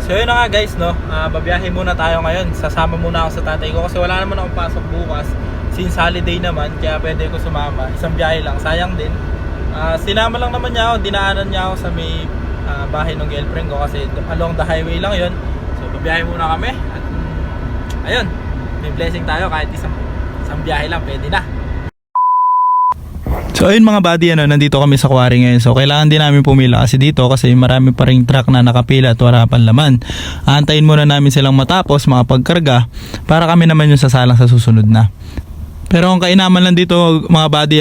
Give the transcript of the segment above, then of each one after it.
So yun na nga guys, no, babiyahe muna tayo ngayon. Sasama muna ako sa tatay ko kasi wala naman akong pasok bukas. Since holiday naman, kaya pwede ko sumama. Isang biyahe lang, sayang din. Sinama lang naman niya ako, dinaanan niya ako sa may bahay ng girlfriend ko kasi along the highway lang yun. So babiyahe muna kami at ayun, may blessing tayo kahit isang biyahe lang, pwede na. So ayun mga buddy, nandito kami sa quarry ngayon. So kailangan din namin pumila kasi dito kasi marami pa ring truck na nakapila at wala pang laman. Aantayin muna namin silang matapos makapagkarga para kami naman yung sasalang sa susunod na. Pero ang kainaman lang dito mga buddy,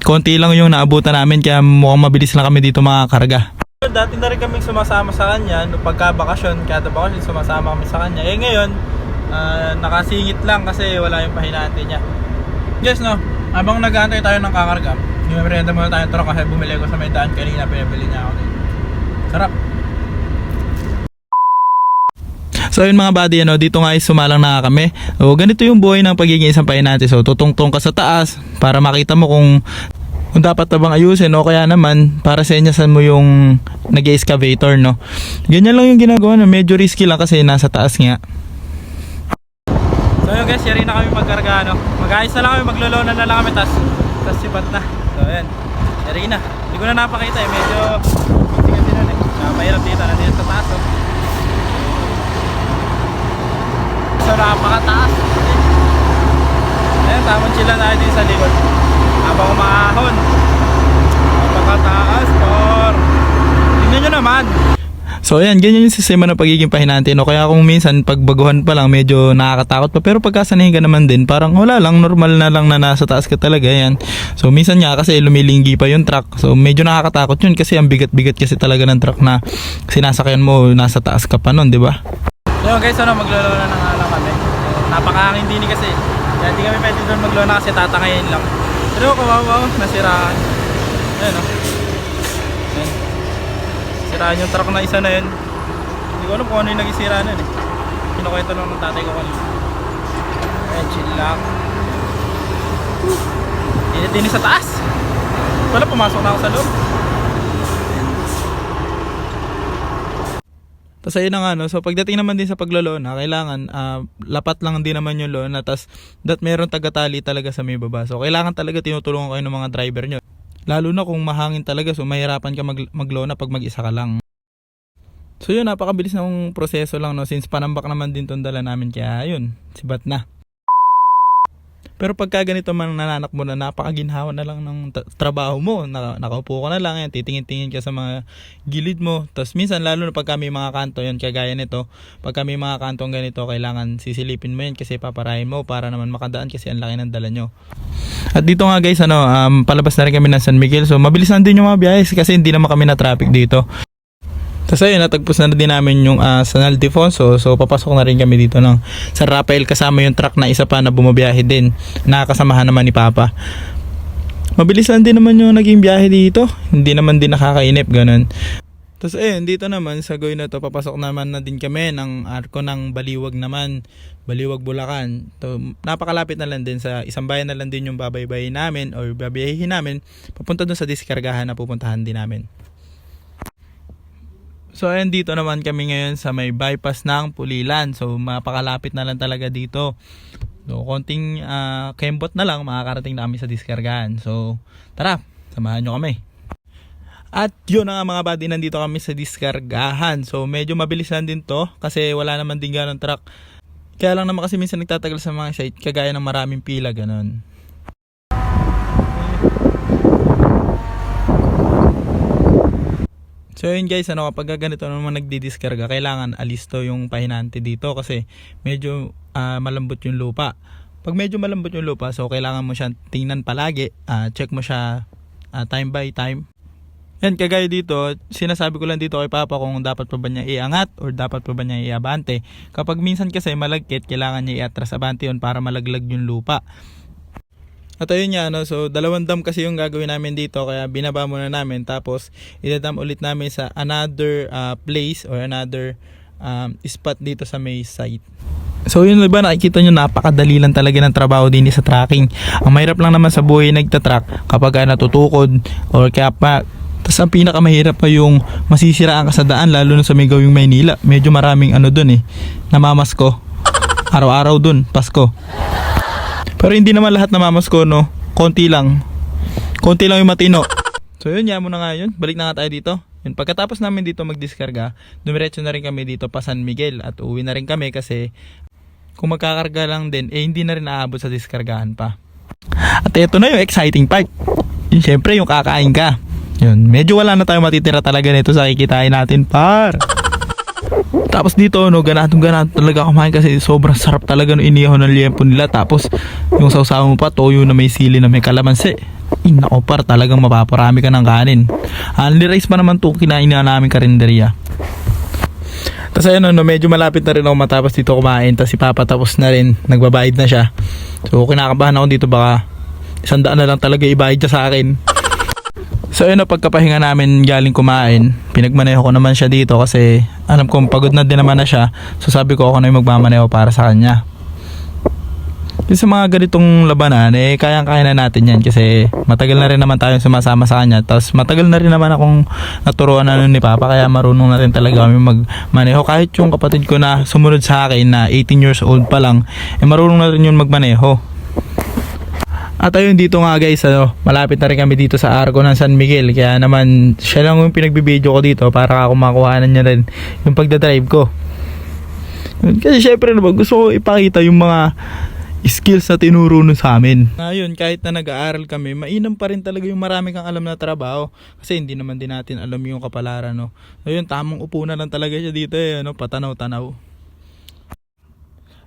konti lang yung naabutan namin kaya mukhang mabilis lang kami dito makakarga. Dati na rin kaming sumasama sa kanya no, pagka bakasyon, kada bakasyon sumasama kami sa kanya. Ngayon nakasingit lang kasi wala yung pahinante niya. Yes, no, habang nag-aantay tayo ng kakarga, i-merenda muna tayo ng truck kasi bumili ko sa may daan kanina, pinabili niya ako dito. Sarap. So yun mga buddy, dito nga sumalang na kami. So ganito yung buhay ng pagiging isang pahinante. So tutungtong ka sa taas para makita mo kung dapat na bang ayusin o kaya naman para senyasan mo yung nag-excavator, no. Ganyan lang yung ginagawa, no? Medyo risky lang kasi nasa taas nga. So yun guys, yari na kami magkarga, mag-ayos na lang kami, maglolonan na lang kami, tas sipat na. So yun, yari na. Hindi ko na napakita medyo busy kasi nun mahirap dito, nandito sa taas. So napakataas. Ayun, tamang chill lang tayo din sa likod habang umahon. Napakataas, por. Tingnan nyo naman. So ayan, ganyan yung sistema ng pagiging pahinante, no? Kaya kung minsan pagbaguhan pa lang medyo nakakatakot pa, pero pagkasanayin ka naman din parang wala lang, normal na lang na nasa taas ka talaga yan. So minsan nga kasi lumilinggi pa yung truck, so medyo nakakatakot yun kasi ang bigat-bigat kasi talaga ng truck na sinasakyan mo, nasa taas ka pa nun, di ba? So guys, maglolona na nga lang kami. Napakahangin din kasi kaya hindi kami pwede doon maglona kasi tatangayin lang. Pero kawawa, nasiraan. Ayan, siraan yung truck na isa na yun. Hindi ko alam kung ano yung nagisira na yun. Kinukwento lang ng tatay ko kanina. Ayan, chill lang. Init-init sa taas. Wala, pumasok na ako sa loob. Tapos ayun na nga, so pagdating naman din sa paglolona, kailangan lapat lang din naman yung lona. Tapos meron tagatali talaga sa may baba. So kailangan talaga tinutulungan kayo ng mga driver nyo. Lalo na kung mahangin talaga, so mahirapan ka maglona pag mag-isa ka lang. So yun, napakabilis ng proseso lang, no, since panambak naman din tong dala namin, kaya yun, sibat na. Pero pagka ganito man nananak mo na, napakaginhawa na lang ng trabaho mo. Nakaupo ka na lang, yan, titingin-tingin ka sa mga gilid mo. Tapos minsan lalo na pagka may mga kanto, yun, kagaya nito, pagka may mga kantong ganito, kailangan sisilipin mo yan kasi paparahin mo para naman makadaan kasi ang laki ng dala nyo. At dito nga guys, palabas na rin kami ng San Miguel. So mabilis na din yung mga biyahe kasi hindi naman kami na traffic dito. Tapos ayun, natagpos na din namin yung San Ildefonso. So papasok na rin kami dito ng San Rafael kasama yung truck na isa pa na bumabiyahe din. Nakakasamahan naman ni Papa. Mabilis lang din naman yung naging biyahe dito. Hindi naman din nakakainip, ganun. Tapos ayun, dito naman sa Goy na to, papasok naman na din kami ng arko ng Baliwag naman. Baliwag, Bulacan. So, napakalapit na lang din, sa isang bayan na lang din yung babaybayin namin or babiyahin namin. Papunta dun sa diskargahan na pupuntahan din namin. So ayun, dito naman kami ngayon sa may bypass ng Pulilan. So mapakalapit na lang talaga dito. So konting kembot na lang makakarating na kami sa diskargahan. So tara, samahan nyo kami. At yun na nga mga buddy, nandito kami sa diskargahan. So medyo mabilis lang din to kasi wala naman din ganong truck. Kaya lang naman kasi minsan nagtatagal sa mga site kagaya ng maraming pila, ganon. So yun guys, kapag ganito naman nagdidiskarga, kailangan alisto yung pahinante dito kasi medyo malambot yung lupa. Pag medyo malambot yung lupa, so kailangan mo siya tingnan palagi, check mo siya time by time. Yan, kagaya dito, sinasabi ko lang dito kay Papa kung dapat pa ba niya iangat or dapat pa ba niya iabante. Kapag minsan kasi malagkit, kailangan niya iatras abante yun para malaglag yung lupa. At ayun nga, so dalawang dam kasi yung gagawin namin dito, kaya binaba muna namin, tapos idadam ulit namin sa another place or another spot dito sa may site. So yun, diba, nakikita nyo napakadali lang talaga ng trabaho din sa tracking. Ang mahirap lang naman sa buhay nagtatrack kapag natutukod or kaya pa Tapos ang pinakamahirap pa yung masisiraan ka sa daan, lalo na sa may gawing Maynila. Medyo maraming ano dun namamasko. Araw-araw dun, Pasko. Pero hindi naman lahat namamasko, no? Konti lang yung matino. So yun, yaman na nga yun. Balik na nga tayo dito. Yun, pagkatapos namin dito magdiskarga, dumiretso na rin kami dito pa San Miguel at uwi na rin kami kasi kung magkakarga lang din, hindi na rin aabot sa diskargahan pa. At ito na yung exciting part. Yun, syempre yung kakain ka. Yun, medyo wala na tayo matitira talaga nito sa kikitain natin, par. Tapos dito, ganatong talaga kumain kasi sobrang sarap talaga no inihaw ng liempo nila. Tapos yung sausaw mo pa, toyo na may sili na may kalamansi. Nako par, talagang mapaparami ka ng kanin. Only rice pa naman to kinain na namin karinderya. Tapos ayun, medyo malapit na rin ako matapos dito kumain. Tapos si Papa tapos na rin, nagbabayad na siya. So kinakabahan ako dito, baka 100 na lang talaga ibayad niya sa akin. So ayun, pagkapahinga namin galing kumain, pinagmaneho ko naman siya dito kasi alam kong pagod na din naman na siya. So sabi ko ako na yung magmamaneho para sa kanya. Kasi sa mga ganitong labanan, kayang-kaya na natin yan kasi matagal na rin naman tayong sumasama sa kanya. Tapos matagal na rin naman akong naturuan ni Papa, kaya marunong na rin talaga kami magmaneho. Kahit yung kapatid ko na sumunod sa akin na 18 years old pa lang, marunong na rin yun magmaneho. At ayun, dito nga guys, malapit na rin kami dito sa Arco ng San Miguel. Kaya naman siya lang yung pinagbibideo ko dito para kumakuhanan niya rin yung pagdadrive ko. Kasi syempre naman gusto ko ipakita yung mga skills na tinuro nun sa amin. Ngayon, kahit na nag-aaral kami, mainam pa rin talaga yung marami kang alam na trabaho. Kasi hindi naman din natin alam yung kapalaran, no. Ayun, tamang upo na lang talaga siya dito, patanaw-tanaw.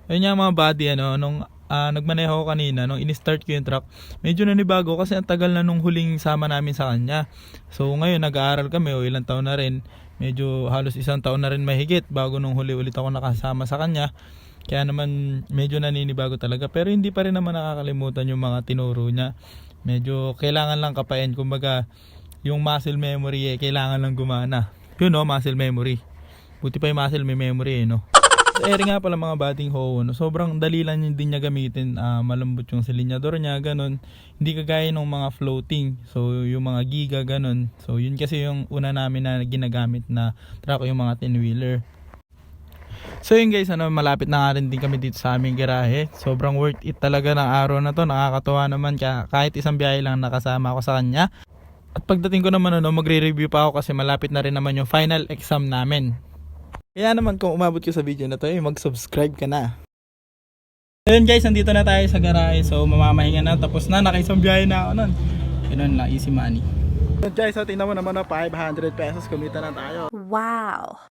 Ayun nga mga buddy, nung nagmaneho ko kanina, nung in-start ko yung truck, medyo nanibago kasi ang tagal na nung huling sama namin sa kanya. So ngayon, nag-aaral kami, ilang taon na rin. Medyo halos 1 taon na rin mahigit bago nung huli ulit ako nakasama sa kanya. Kaya naman medyo naninibago talaga, pero hindi pa rin naman nakakalimutan yung mga tinuro niya. Medyo kailangan lang kapain, kumbaga yung muscle memory kailangan lang gumana. Yun muscle memory. Buti pa yung muscle may memory no. Sa ere nga pala mga bating ho, sobrang dali lang din niya gamitin, malambot yung silinyador niya, ganun. Hindi kagaya ng mga floating, so yung mga giga ganun. So yun kasi yung una namin na ginagamit na truck, yung mga 10-wheeler. So yun guys, malapit na nga rin din kami dito sa aming garahe. Sobrang worth it talaga ng araw na to. Nakakatuwa naman kahit isang biyahe lang nakasama ako sa kanya. At pagdating ko naman magre-review pa ako kasi malapit na rin naman yung final exam namin. Kaya naman kung umabot ka sa video na to, mag-subscribe ka na. So yun guys, nandito na tayo sa garahe. So mamamahinga na, tapos na, nakaisang biyahe na ako nun. Ganun lang, easy money. So guys, tingnan mo naman 500 pesos kumita na tayo. Wow!